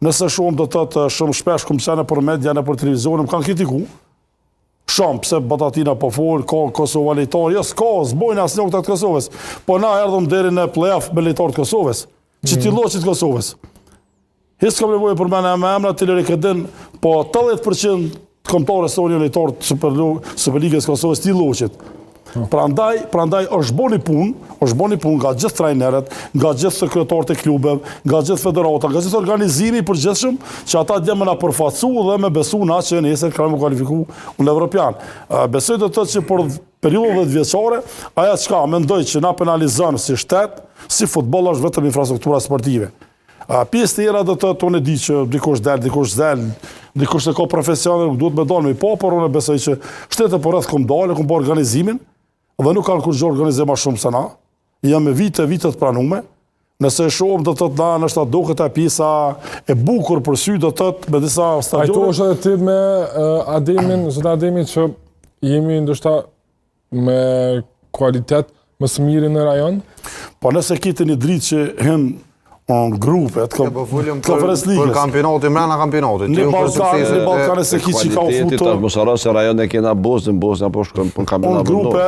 nëse shumë do të të shumë shpesh komisionet për media në për televizionin kanë kritiku, shumë pse batatina po folë, ka Kosova lejtar, jo s'ka, s'bojnë asë një këtë Kosovës, po na erdhëm deri në play-off me lejtarët Kosovës, që ti loqit Kosovës. Hisë kam nevojë për mene me emra të liri këdin, po 80% kombëtare së një lejtarët Superligës Kosovës ti loqit. Prandaj është boni punë nga gjithë trajnerët, nga gjithë sekretarët e klubeve, nga gjithë federata, nga gjithë organizimi i përgjithshëm që ata djemë na përfacu dhe me besu na që nesër kanë kualifiku në Evropian. Besoj të të që për periudhën 10 vjeçare, aja çka mendoj që na penalizon si shtet, si futboll është vetëm infrastruktura sportive. Pjesë tjera do të unë e di që dikush del, dikush e ka profesioner, nuk duhet me dalë me po, por unë besoj që shtetet për rreth kom dalë, kom bërë organizimin, dhe nuk kanë kur gjë organizim ma shumë se na, jam me vite të pranume, nëse shumë do të të na nështë atë duket e pjesa e bukur për sy do të të me disa stadione. Ajto është edhe ti me Ademin, zotë Ademin që jemi ndoshta me kualitet më së miri në rajon? Po nëse kiti një dritë që hin në grupet, konferencë ligës. Për kampionatin, mrena kampionatit. Në Balkane se ki që ka u futur. Mos harro se rajon e kena Bosnjë po shkon për kampionat. Në grupe,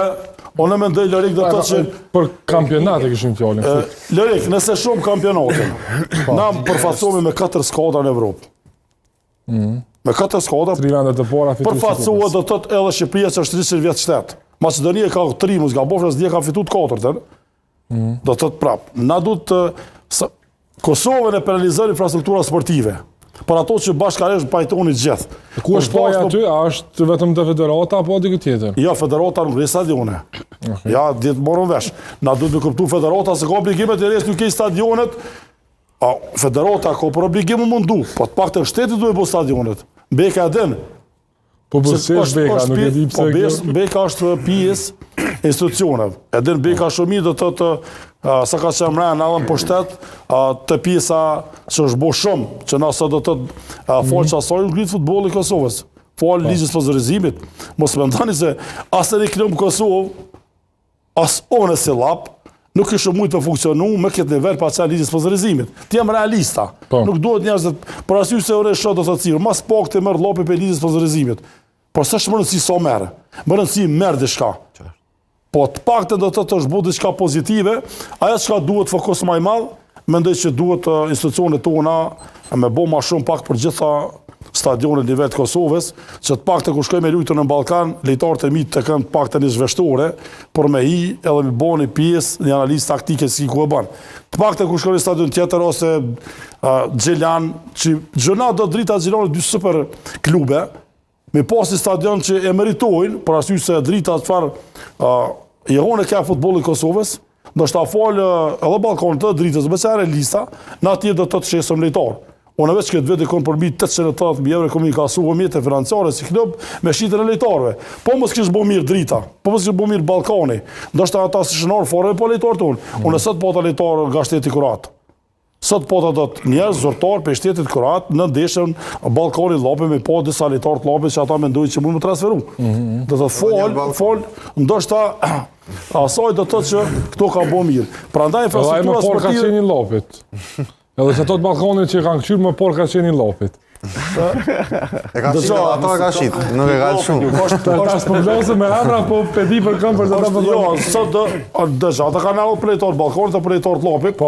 unë mendoj Lorik do të që... Për kampionat e kishim fjallin. Lorik, nëse shumë kampionatin, na përfacomi me 4 skada në Evropë. Me 4 skada, 3 vendet e para fitu. Përfacohet do të të edhe Shqipëria që është 30 vjetë shtetë. Macedonia ka 3, mos ga bofsh, asë dje ka fitut 4, do të të prapë. Na du të... Kosovën e penalizon infrastruktura sportive, për ato që bashkarisht pajtoni gjithë. Ku është paja aty? A është vetëm të federata, apo dikë tjetër? Jo, federata nuk rejë stadione. Ja, ditë morën vesh. Na duhet me kuptu federata se ka obligimet e rejës nuk e stadionet, federata ka për obligimu mundu, po të pak të shtetit duhet po stadionet. Beka e din. Po përsesh Beka, nuk e di pse. Beka është pjesë institucionet. E din Beka shumë do të sa ka që mrenë edhe në pushtet, të pjesa që është bo shumë, që nëse do të falë që asaj ngritë futbolli i Kosovës, falë ligjës sponsorizimit, mos me ndani se asë një klub Kosovë, asë one si lap, nuk ishë mujtë të funksionu me këtë nivel pa që ligjës sponsorizimit. Ti jam realista, nuk duhet njerëzit, për asyri se ore shë do të cirë, mas pak të mërë lopi për ligjës sponsorizimit, por së është më rëndësi so merë, më rëndësi merë dishka. Po të pak të do të është bu diçka pozitive, aja që ka duhet fokus maj madhë, mendoj që duhet institucionet tona me bo ma shumë pak për gjitha stadionet nivel të Kosovës, që të pak të ku shkoj me lujtë në Balkan, lejtarët e mitë të kënë pak të një zhveshtore, për me hi edhe me bo një pjesë, një analizë taktike si ku e banë. Të pak të ku shkoj në stadion tjetër ose Gjelan, që gjëna do drita Gjelan dy super klube, me pasi stadion që e meritojnë, për arsye se drita të farë jehone ka futbolli i Kosovës, do shta falë edhe Balkanit të dritës, beqare lista, në atje do të të shesëm lejtarë. Unë veç këtë vetë i konë përbi 880.000 euro komi ka su vëmjete financiare si klub me shqitën e lejtarëve. Po mos kishë bo mirë drita, po mos kishë bo mirë Balkani, do shta ata si shënarë fare po lejtarë tonë. Unë sot po ata lejtarë nga shteti kuratë. Sot po të njerëz zërtarë për shtetit kurat në ndeshën Balkani lopi me po disa lejtarë të lopi që ata mendojnë që mund më transferu. Do të folë, ndoshta asaj do të që këto ka bo mirë. Pra ndaj infrastruktura sportive... Edhe më por ka qeni lopit. Edhe që ato të Balkanit që kanë këqyrë më por ka qeni lopit. E ka qitë, ato e ka qitë, nuk e ka shumë. Ta s'përblasë me emra, po pedi për këmë për të ta përdojnë. Jo, sot dësha, ata ka në alë për lejtarë Balkanit, për lejtarë të lopit.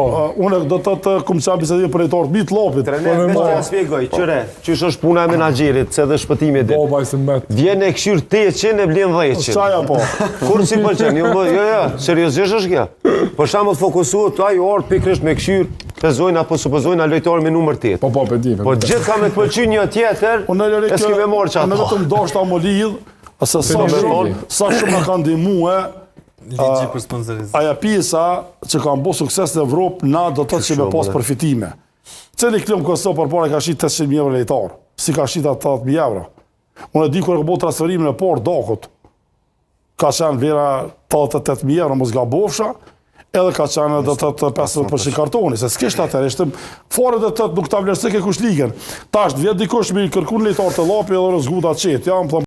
Unë do të këmë që abisedim për lejtarë të mitë lopit. Trener, me që ja spjegoj, qëre, qësh është puna e menagerit, se dhe shpëtimi dhe. Boba i se mbet. Vjen e këshyrë 800 e blen 10. Qaja po. Kur si pëlqen, jo, seriozisht është kjo. Për shembull fokusohet ai orë pikërisht me këshyrë, pezojnë apo supozojnë a lojtar me numër 8. Po, pedi. Po gjithë ka me të pëlqy një tjetër, e s'ki me morë që ato. Unë vetëm doshta më lidhë, se sa shumë ka kanë ndihmue aja pjesa që kanë bo sukses në Evropë, na do të që me pas përfitime. Cili klub Kosovë përpara ka shit 800.000 euro lejtar, si ka shit 80.000 euro. Unë e di kërë ka bo transferimin e parë dakut, ka qenë vera 88.000 euro, mos ga bofsha, edhe ka qenë do të 50% kartoni, se s'kisht atër, ishte fare dhe të nuk ta vlerësike kush ligën. Ta është vjetë dikush me i kërkun lejtar të lapi edhe rëzguda qetë, ja,